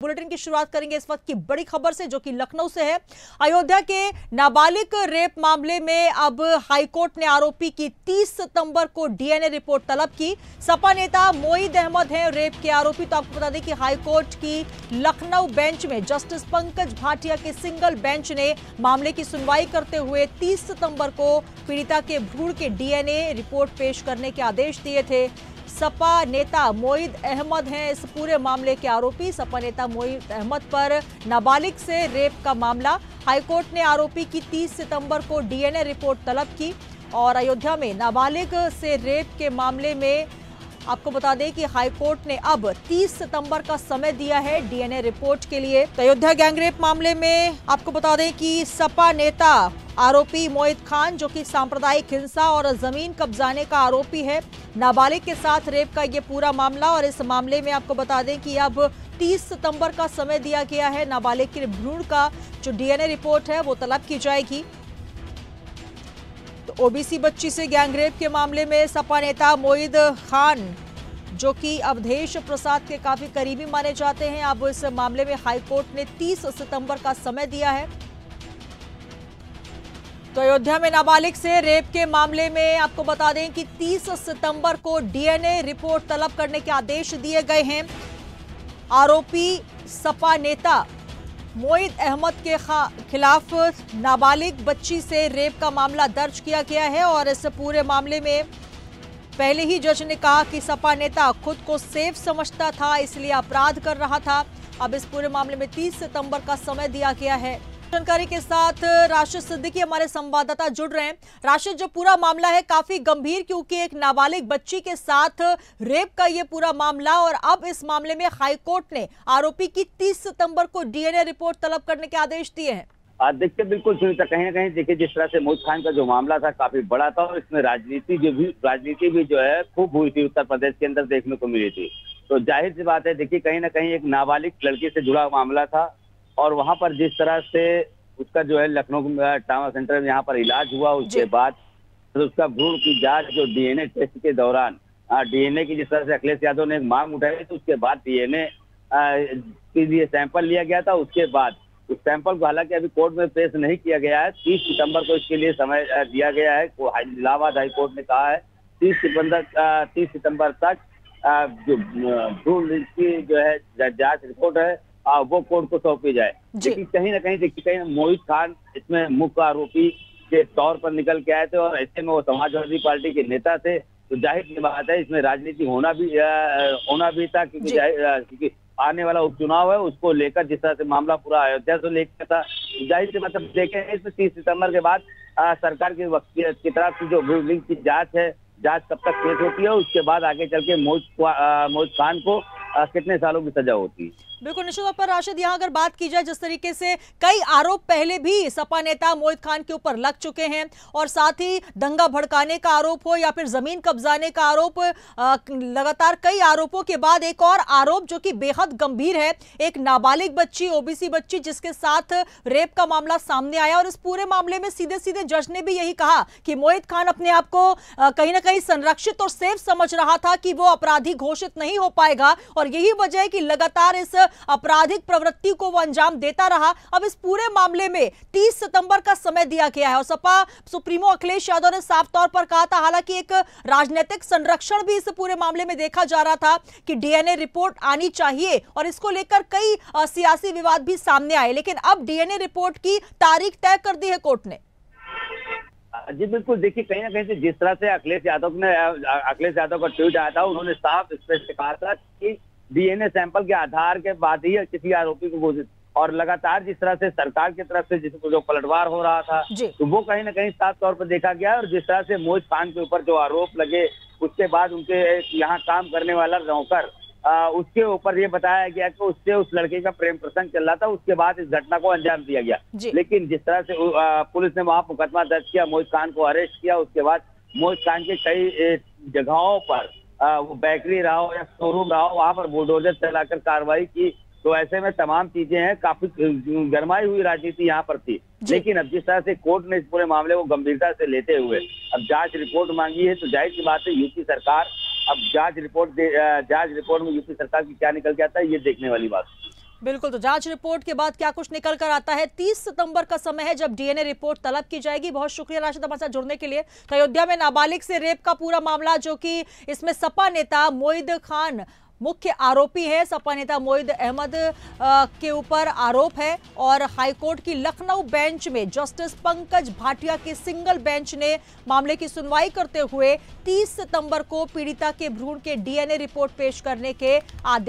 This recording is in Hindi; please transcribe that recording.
बुलेटिन की शुरुआत करेंगे इस वक्त की बड़ी खबर से, जो कि लखनऊ से है। अयोध्या के नाबालिग रेप मामले में अब हाईकोर्ट ने आरोपी की 30 सितंबर को डीएनए रिपोर्ट तलब की। सपा नेता मोईद अहमद हैं रेप के आरोपी। तो आपको बता दें कि हाईकोर्ट की लखनऊ बेंच में जस्टिस पंकज भाटिया के सिंगल बेंच ने मामले की सुनवाई करते हुए 30 सितंबर को पीड़िता के भ्रूण के डीएनए रिपोर्ट पेश करने के आदेश दिए थे। सपा नेता मोईद अहमद हैं इस पूरे मामले के आरोपी। सपा नेता मोईद अहमद पर नाबालिग से रेप का मामला, हाईकोर्ट ने आरोपी की 30 सितंबर को डीएनए रिपोर्ट तलब की। और अयोध्या में नाबालिग से रेप के मामले में आपको बता दें कि हाईकोर्ट ने अब 30 सितंबर का समय दिया है डीएनए रिपोर्ट के लिए। तो अयोध्या गैंगरेप मामले में आपको बता दें कि सपा नेता आरोपी मोहित खान, जो कि सांप्रदायिक हिंसा और जमीन कब्जाने का आरोपी है, नाबालिग के साथ रेप का ये पूरा मामला। और इस मामले में आपको बता दें कि अब 30 सितंबर का समय दिया गया है। नाबालिग के भ्रूण का जो डीएनए रिपोर्ट है वो तलब की जाएगी। तो ओबीसी बच्ची से गैंगरेप के मामले में सपा नेता मोईद खान, जो कि अवधेश प्रसाद के काफी करीबी माने जाते हैं, अब इस मामले में हाईकोर्ट ने 30 सितंबर का समय दिया है। तो अयोध्या में नाबालिग से रेप के मामले में आपको बता दें कि 30 सितंबर को डीएनए रिपोर्ट तलब करने के आदेश दिए गए हैं। आरोपी सपा नेता मोईद अहमद के खिलाफ नाबालिग बच्ची से रेप का मामला दर्ज किया गया है। और इस पूरे मामले में पहले ही जज ने कहा कि सपा नेता खुद को सेफ समझता था, इसलिए अपराध कर रहा था। अब इस पूरे मामले में 30 सितंबर का समय दिया गया है। जानकारी के साथ राशिद सिद्दीकी हमारे संवाददाता जुड़ रहे हैं। राशिद, जो पूरा मामला है काफी गंभीर, क्योंकि एक नाबालिग बच्ची के साथ रेप का ये पूरा मामला, और अब इस मामले में हाईकोर्ट ने आरोपी की 30 सितंबर को डीएनए रिपोर्ट तलब करने के आदेश दिए हैं। देखिए, बिल्कुल सुनीता, कहीं ना कहीं देखिए जिस तरह से मोहित खान का जो मामला था काफी बड़ा था, और इसमें राजनीति भी जो है खूब हुई थी, उत्तर प्रदेश के अंदर देखने को मिली थी। तो जाहिर सी बात है, देखिए कहीं ना कहीं एक नाबालिग लड़की से जुड़ा मामला था, और वहां पर जिस तरह से उसका जो है लखनऊ ट्रामा सेंटर में यहाँ पर इलाज हुआ, उसके बाद तो उसका भ्रूण की जांच जो डीएनए टेस्ट के दौरान डीएनए की जिस तरह से अखिलेश यादव ने मांग उठाई, तो उसके बाद डीएनए के लिए सैंपल लिया गया था। उसके बाद उस सैंपल को हालांकि अभी कोर्ट में पेश नहीं किया गया है। 30 सितंबर को इसके लिए समय दिया गया है। इलाहाबाद हाईकोर्ट ने कहा है 30 सितंबर तक जो भ्रूण की जो है जांच रिपोर्ट है वो कोर्ट को सौंपी जाए। लेकिन कहीं ना कहीं मोहित खान इसमें मुख्य आरोपी के तौर पर निकल के आए थे, और ऐसे में वो समाजवादी पार्टी के नेता थे। तो जाहिर सी बात है इसमें राजनीति होना भी था, क्योंकि आने वाला उपचुनाव है, उसको लेकर जिस तरह से मामला पूरा अयोध्या से लेकर था। जाहिर सी बात देखें इसमें 30 सितंबर के बाद सरकार की तरफ से जो भ्रूण की जांच है, जांच कब तक पेश होती है, उसके बाद आगे चल के मोहित खान को कितने सालों की सजा होती है। बिल्कुल निश्चित तौर पर राशिद, यहाँ अगर बात की जाए जिस तरीके से कई आरोप पहले भी सपा नेता मोहित खान के ऊपर लग चुके हैं, और साथ ही दंगा भड़काने का आरोप हो या फिर जमीन कब्जाने का आरोप, लगातार कई आरोपों के बाद एक और आरोप जो कि बेहद गंभीर है, एक नाबालिग बच्ची, ओबीसी बच्ची जिसके साथ रेप का मामला सामने आया। और इस पूरे मामले में सीधे सीधे जज ने भी यही कहा कि मोहित खान अपने आप को कहीं ना कहीं संरक्षित और सेफ समझ रहा था, कि वो अपराधी घोषित नहीं हो पाएगा, और यही वजह है कि लगातार इस आपराधिक प्रवृत्ति को वो अंजाम देता रहा। अब इस पूरे मामले में 30 सितंबर का समय दिया गया है, और सपा सुप्रीमो अखिलेश यादव ने साफ तौर पर कहा था, हालांकि एक राजनीतिक संरक्षण भी इस पूरे मामले में देखा जा रहा था कि डीएनए रिपोर्ट आनी चाहिए, और इसको लेकर कई सियासी विवाद भी सामने आए। लेकिन अब डीएनए रिपोर्ट की तारीख तय कर दी है कोर्ट ने। जी बिल्कुल, देखिए कहीं ना कहीं से जिस तरह से अखिलेश यादव का ट्वीट आया था, उन्होंने साफ स्पष्ट कहा था कि डीएनए सैंपल के आधार के बाद ही किसी आरोपी को घोषित, और लगातार जिस तरह से सरकार की तरफ से जिसको जो पलटवार हो रहा था, तो वो कहीं ना कहीं साफ तौर पर देखा गया। और जिस तरह से मोहित खान के ऊपर जो आरोप लगे, उसके बाद उनके यहाँ काम करने वाला नौकर, उसके ऊपर ये बताया गया कि उससे उस लड़के का प्रेम प्रसंग चल रहा था। उसके बाद इस घटना को अंजाम दिया गया। लेकिन जिस तरह से पुलिस ने वहां मुकदमा दर्ज किया, मोहित खान को अरेस्ट किया, उसके बाद मोहित खान के कई जगहों पर वो बेकरी रहा हो या शोरूम रहा हो, वहां पर बुलडोजर चलाकर कार्रवाई की। तो ऐसे में तमाम चीजें हैं, काफी गरमाई हुई राजनीति यहाँ पर थी। लेकिन अब जिस तरह से कोर्ट ने इस पूरे मामले को गंभीरता से लेते हुए अब जांच रिपोर्ट मांगी है, तो जाहिर सी बात है यूपी सरकार अब जांच रिपोर्ट में यूपी सरकार की क्या निकल के आता है, ये देखने वाली बात। बिल्कुल, तो जांच रिपोर्ट के बाद क्या कुछ निकल कर आता है, 30 सितंबर का समय है जब डीएनए रिपोर्ट तलब की जाएगी। बहुत शुक्रिया राशिद हमारे साथ जुड़ने के लिए। तो अयोध्या में नाबालिग से रेप का पूरा मामला, जो कि इसमें सपा नेता मोईद खान मुख्य आरोपी है। सपा नेता मोईद अहमद के ऊपर आरोप है और हाईकोर्ट की लखनऊ बेंच में जस्टिस पंकज भाटिया के सिंगल बेंच ने मामले की सुनवाई करते हुए 30 सितंबर को पीड़िता के भ्रूण के डीएनए रिपोर्ट पेश करने के आदेश